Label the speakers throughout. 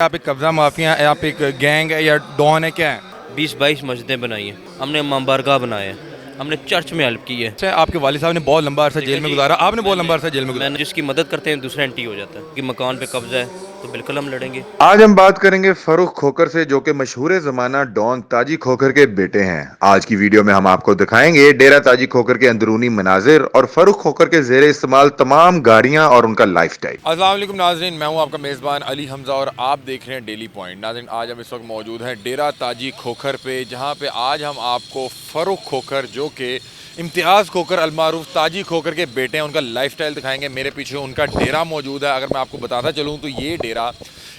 Speaker 1: आप एक कब्जा माफिया है, आप एक गैंग है या डॉन है, क्या है?
Speaker 2: 20-22 मस्जिदें बनाई हैं हमने, इमाम बारगाह बनाए हैं हमने, चर्च में हेल्प की है।
Speaker 1: अच्छा, आपके वालिद साहब ने बहुत लंबा अरसा जेल में गुजारा, आपने बहुत लंबा अरसा जेल में गुजारा।
Speaker 2: मैंने जिसकी मदद करते हैं दूसरा एंटी हो जाता है कि मकान पे कब्जा है तो बिल्कुल हम लड़ेंगे।
Speaker 3: आज हम बात करेंगे फरूख खोखर से, जो कि मशहूर जमाना डॉन ताजी खोखर के बेटे हैं। आज की वीडियो में हम आपको दिखाएंगे डेरा ताजी खोखर के अंदरूनी मनाजिर और फरूख खोखर के जेर इस्तेमाल तमाम गाड़ियां और उनका लाइफस्टाइल।
Speaker 1: अस्सलाम वालेकुम नाज़रीन, मैं हूं आपका मेज़बान अली हमज़ा और आप देख रहे हैं डेली पॉइंट। नाज़रीन, आज हम इस वक्त मौजूद हैं डेरा ताजी खोखर पे, जहां पे आज हम आपको फरूख खोखर जो कि इम्तियाज़ खोखर अलमारूफ ताजी खोखर के बेटे हैं, उनका लाइफस्टाइल दिखाएंगे। मेरे पीछे उनका डेरा मौजूद है। अगर मैं आपको बताता चलूँ तो ये डेरा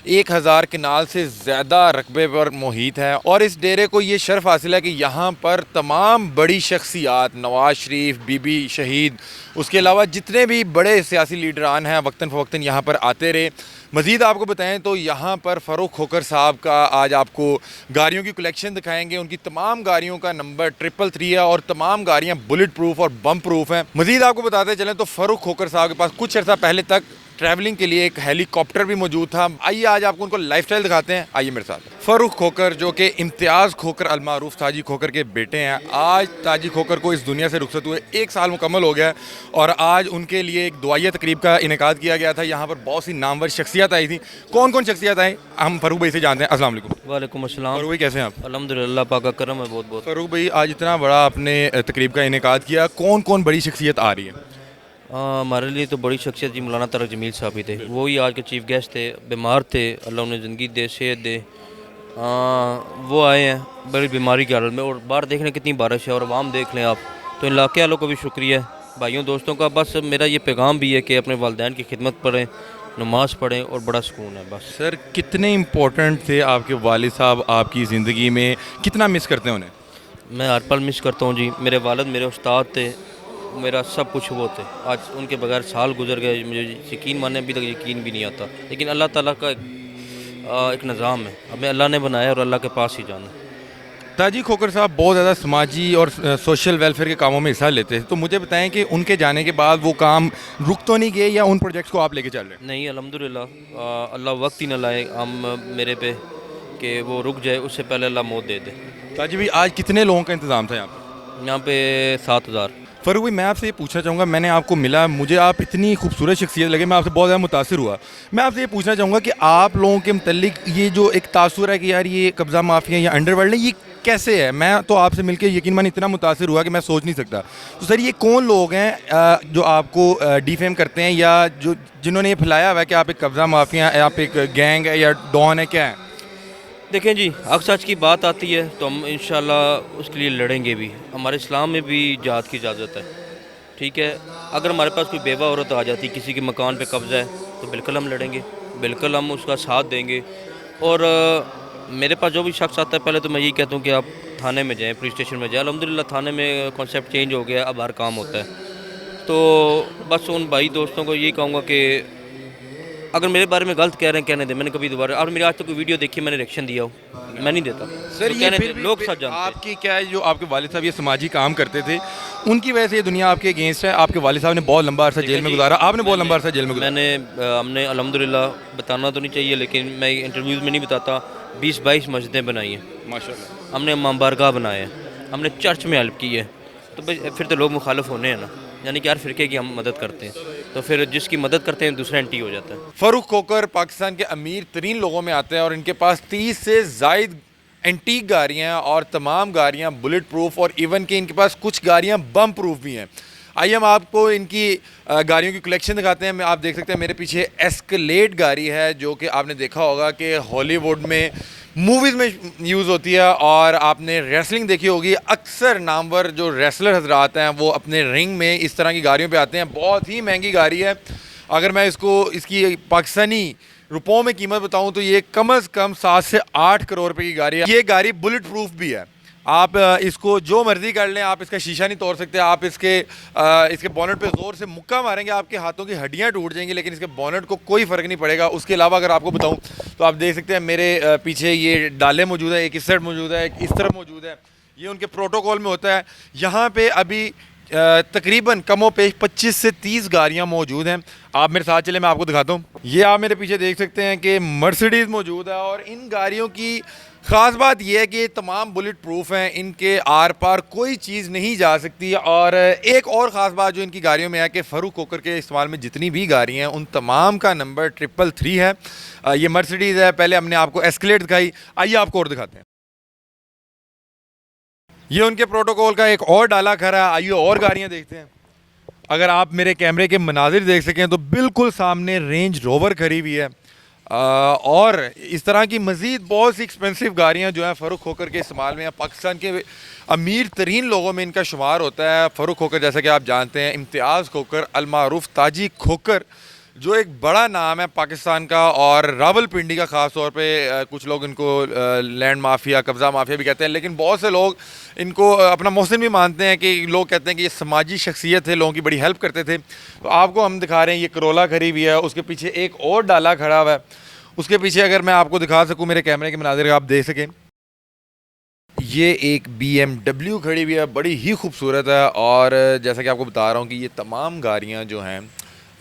Speaker 1: 1000 कनाल से ज़्यादा रकबे पर मुहित है और इस डेरे को ये शर्फ हासिल है कि यहाँ पर तमाम बड़ी शख्सियात, नवाज शरीफ, बीबी शहीद, उसके अलावा जितने भी बड़े सियासी लीडरान हैं वक्तन फ़वक्तन यहाँ पर आते रहे। मज़ीद आपको बताएं तो यहाँ पर फ़रूख खोखर साहब का आज आपको गाड़ियों की कलेक्शन दिखाएंगे। उनकी तमाम गाड़ियों का नंबर 333 है और तमाम गाड़ियाँ बुलेट प्रूफ और बम प्रूफ हैं। मज़ीद आपको बताते चलें तो फ़रूख खोखर साहब के पास कुछ अर्सा पहले तक ट्रैवलिंग के लिए एक हेलीकॉप्टर भी मौजूद था। आइए आज आपको उनको लाइफस्टाइल दिखाते हैं, आइए मेरे साथ। फरूख खोखर जो कि इम्तियाज़ खोखर अलमारूफ ताजी खोखर के बेटे हैं, आज ताजी खोखर को इस दुनिया से रुखसत हुए 1 साल मुकम्मल हो गया है और आज उनके लिए एक दुआया तकरीब का इनेकाद किया गया था। यहाँ पर बहुत सी नामवर शख्सियत आई थी। कौन कौन शख्सियत आई, हम फरूख भाई से जानते हैं। अस्सलाम वालेकुम।
Speaker 2: वालेकुम अस्सलाम।
Speaker 1: फरूख भाई कैसे हैं आप?
Speaker 2: अल्हम्दुलिल्लाह, पाक का करम है बहुत बहुत।
Speaker 1: फरूख भाई, आज इतना बड़ा आपने तकरीब का इनेकाद किया, कौन कौन बड़ी शख्सियत आ रही है?
Speaker 2: हमारे लिए तो बड़ी शख्सियत जी मौलाना तारक जमील साहब ही थे, वो ही आज के चीफ गेस्ट थे। बीमार थे, अल्लाह उन्हें ज़िंदगी दे, सेहत दे। वो आए हैं बड़ी बीमारी की हालत में और बाहर देख लें कितनी बारिश है और आवाम देख लें आप, तो इलाके वालों को भी शुक्रिया भाइयों दोस्तों का। बस मेरा ये पैगाम भी है कि अपने वालिदैन की खिदमत पढ़ें, नमाज़ पढ़ें और बड़ा सुकून है बस।
Speaker 1: सर, कितने इम्पोर्टेंट थे आपके वालिद साहब आपकी ज़िंदगी में, कितना मिस करते हैं उन्हें?
Speaker 2: मैं हर पल मिस करता हूँ जी। मेरे वालिद मेरे उस्ताद थे, मेरा सब कुछ वो थे। आज उनके बगैर साल गुजर गए, मुझे यकीन मानने अभी तक यकीन भी नहीं आता, लेकिन अल्लाह ताला का एक निज़ाम है, हमें अल्लाह ने बनाया और अल्लाह के पास ही जाना।
Speaker 1: ताजी खोखर साहब बहुत ज़्यादा समाजी और सोशल वेलफेयर के कामों में हिस्सा लेते हैं, तो मुझे बताएं कि उनके जाने के बाद वो काम रुक तो नहीं गए या उन प्रोजेक्ट्स को आप लेके चल रहे हैं?
Speaker 2: नहीं, अल्हम्दुलिल्लाह, अल्लाह वक्त ही न लाए हम मेरे पे कि वो रुक जाए, उससे पहले अल्लाह मौत दे दे।
Speaker 1: ताजी भाई, आज कितने लोगों का इंतज़ाम था यहाँ पर?
Speaker 2: यहाँ पे 7000।
Speaker 1: फरूख भाई, मैं आपसे ये पूछना चाहूँगा, मैंने आपको मिला, मुझे आप इतनी खूबसूरत शख्सियत लगे, मैं आपसे बहुत ज़्यादा मुतासिर हुआ। मैं आपसे ये पूछना चाहूँगा कि आप लोगों के मतलब ये जो एक तासुर है कि यार ये कब्ज़ा माफिया या अंडरवर्ल्ड है, ये कैसे है? मैं तो आपसे मिलकर यकीन मानी इतना मुतासिर हुआ कि मैं सोच नहीं सकता। तो सर, ये कौन लोग हैं जो आपको डिफेम करते हैं या जो जिन्होंने ये फैलाया हुआ है कि आप एक कब्ज़ा माफिया है, आप एक गैंग है या डॉन है, क्या है?
Speaker 2: देखें जी, हक सच की बात आती है तो हम इंशाल्लाह उसके लिए लड़ेंगे भी। हमारे इस्लाम में भी जिहाद की इजाज़त है, ठीक है। अगर हमारे पास कोई बेवा औरत आ जाती, किसी के मकान पे कब्ज़ा है, तो बिल्कुल हम लड़ेंगे, बिल्कुल हम उसका साथ देंगे। और मेरे पास जो भी शख्स आता है, पहले तो मैं यही कहता हूँ कि आप थाने में जाएँ, पुलिस स्टेशन में जाएँ। अल्हम्दुलिल्लाह थाने में कॉन्सेप्ट चेंज हो गया, अब हर काम होता है। तो बस उन भाई दोस्तों को यही कहूँगा कि अगर मेरे बारे में गलत कह रहे हैं कहने दें, मैंने कभी दोबारा, और मेरी आज तक कोई वीडियो देखी मैंने रिएक्शन दिया हो, मैं नहीं देता
Speaker 1: सर।
Speaker 2: तो
Speaker 1: ये
Speaker 2: कहने
Speaker 1: फिर
Speaker 2: दें, लोग सब जानते हैं।
Speaker 1: आपकी क्या है, जो आपके वालिद साहब ये समाजी काम करते थे, उनकी वजह से ये दुनिया आपके अगेंस्ट है। आपके वालिद साहब ने बहुत लंबा अरसा जेल में गुजारा, आपने बहुत लंबा अरसा जेल में गुजारा।
Speaker 2: हमने अल्हम्दुलिल्लाह, बताना तो नहीं चाहिए लेकिन मैं इंटरव्यूज़ में नहीं बताता, 20-22 मस्जिदें बनाई हैं
Speaker 1: माशाल्लाह।
Speaker 2: हमने, इमाम बारगाह बनाए हैं हमने, चर्च में हेल्प की है। तो भाई फिर तो लोग मुखालिफ होने हैं ना, यानी कि हर फिरके की हम मदद करते हैं, तो फिर जिसकी मदद करते हैं दूसरा एंटी हो जाता है।
Speaker 1: फरूख खोखर पाकिस्तान के अमीर तरीन लोगों में आते हैं और इनके पास 30 से ज़ायद एंटीक गाड़ियाँ और तमाम गाड़ियाँ बुलेट प्रूफ और इवन कि इनके पास कुछ गाड़ियाँ बम प्रूफ भी हैं। आइए हम आपको इनकी गाड़ियों की कलेक्शन दिखाते हैं। आप देख सकते हैं मेरे पीछे एस्केलेड गाड़ी है, जो कि आपने देखा होगा कि हॉलीवुड में मूवीज़ में यूज़ होती है और आपने रेसलिंग देखी होगी। अक्सर नामवर जो रेसलर हजरात हैं वो अपने रिंग में इस तरह की गाड़ियों पे आते हैं। बहुत ही महंगी गाड़ी है। अगर मैं इसकी पाकिस्तानी रुपयों में कीमत बताऊं तो ये कम से कम 7 से 8 करोड़ रुपए की गाड़ी है। ये गाड़ी बुलेट प्रूफ भी है। आप इसको जो मर्ज़ी कर लें, आप इसका शीशा नहीं तोड़ सकते। आप इसके बोनट पे ज़ोर से मुक्का मारेंगे, आपके हाथों की हड्डियां टूट जाएंगी, लेकिन इसके बोनट को कोई फ़र्क नहीं पड़ेगा। उसके अलावा अगर आपको बताऊं तो आप देख सकते हैं मेरे पीछे ये डाले मौजूद है, एक इस साइड मौजूद है, एक इस तरफ मौजूद है। ये उनके प्रोटोकॉल में होता है। यहाँ पे अभी तकरीबन कमो पेश 25 से 30 गाड़ियां मौजूद हैं। आप मेरे साथ चले, मैं आपको दिखाता हूँ। ये आप मेरे पीछे देख सकते हैं कि मर्सिडीज़ मौजूद है और इन गाड़ियों की ख़ास बात यह है कि तमाम बुलेट प्रूफ हैं, इनके आर पार कोई चीज़ नहीं जा सकती। और एक और ख़ास बात जो इनकी गाड़ियों में है कि फ़ारूक खोखर के इस्तेमाल में जितनी भी गाड़ियाँ हैं उन तमाम का नंबर 333 है। ये मर्सिडीज़ है। पहले हमने आपको एस्केलेड दिखाई, आइए आपको और दिखाते हैं। ये उनके प्रोटोकॉल का एक और डाला खड़ा है, आइए और गाड़ियाँ देखते हैं। अगर आप मेरे कैमरे के मनाजिर देख सकें तो बिल्कुल सामने रेंज रोवर खड़ी हुई है। और इस तरह की मज़ीद बहुत सी एक्सपेंसिव गाड़ियाँ जो हैं फ़ारूक खोखर के इस्तेमाल में हैं। पाकिस्तान के अमीर तरीन लोगों में इनका शुमार होता है। फ़ारूक खोखर जैसा कि आप जानते हैं, इम्तियाज़ खोखर अलमारूफ ताजी खोखर, जो एक बड़ा नाम है पाकिस्तान का। और रावलपिंडी का ख़ास तौर पे कुछ लोग इनको लैंड माफिया, कब्ज़ा माफिया भी कहते हैं, लेकिन बहुत से लोग इनको अपना मोहसिन भी मानते हैं। कि लोग कहते हैं कि ये समाजी शख्सियत है, लोगों की बड़ी हेल्प करते थे। तो आपको हम दिखा रहे हैं, ये करोला खड़ी हुई है, उसके पीछे एक और डाला खड़ा हुआ है। उसके पीछे अगर मैं आपको दिखा सकूँ, मेरे कैमरे के मनाज़िर आप देख सकें, ये एक BMW खड़ी हुई है, बड़ी ही खूबसूरत है। और जैसा कि आपको बता रहा हूँ कि ये तमाम गाड़ियाँ जो हैं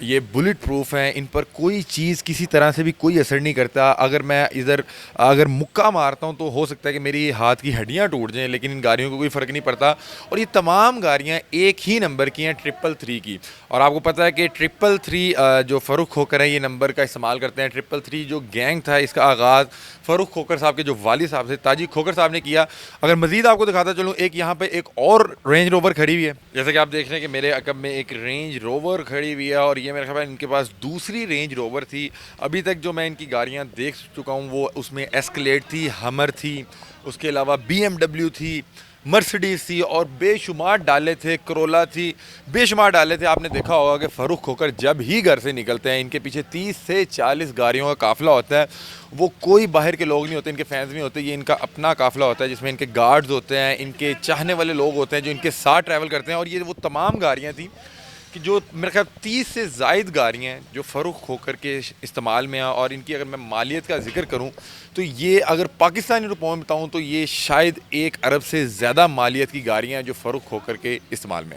Speaker 1: ये बुलेट प्रूफ हैं, इन पर कोई चीज़ किसी तरह से भी कोई असर नहीं करता। अगर मैं इधर अगर मुक्का मारता हूँ तो हो सकता है कि मेरी हाथ की हड्डियाँ टूट जाएं, लेकिन इन गाड़ियों को कोई फ़र्क नहीं पड़ता। और ये तमाम गाड़ियाँ एक ही नंबर की हैं, 333 की। और आपको पता है कि 333 जो फ़ारूक खोखर है ये नंबर का इस्तेमाल करते हैं। 333 जो गैंग था, इसका आगाज़ फ़ारूक खोखर साहब के जो वालिद साहब थे, ताजी खोखर साहब ने किया। अगर मज़ीद आपको दिखाता चलूँ, एक यहाँ पे एक और रेंज रोवर खड़ी हुई है। जैसे कि आप देख रहे हैं कि मेरे अकब में एक रेंज रोवर खड़ी हुई है और ये मेरे ख्याल में इनके पास दूसरी रेंज रोवर थी। अभी तक जो मैं इनकी गाड़ियाँ देख चुका हूँ वो उसमें एस्केलेड थी, हमर थी, उसके अलावा BMW थी, मर्सिडीज़ थी और बेशुमार डाले थे, करोला थी, बेशुमार डाले थे। आपने देखा होगा कि फ़ारूक खोखर जब ही घर से निकलते हैं, इनके पीछे 30 से 40 गाड़ियों का काफ़िला होता है। वो कोई बाहर के लोग नहीं होते, इनके फैंस नहीं होते, ये इनका अपना काफ़िला होता है जिसमें इनके गार्ड्स होते हैं, इनके चाहने वाले लोग होते हैं जो इनके साथ ट्रैवल करते हैं। और ये वो तमाम गाड़ियाँ थी कि जो मेरे ख्याल 30 से ज़ायद गाड़ियाँ हैं जो फ़ारूक खोखर के इस्तेमाल में हैं। और इनकी अगर मैं मालियत का जिक्र करूँ तो ये अगर पाकिस्तानी रुपयों में बताऊँ तो ये शायद 1 अरब से ज़्यादा मालियत की गाड़ियाँ हैं जो फ़ारूक खोखर के इस्तेमाल में हैं।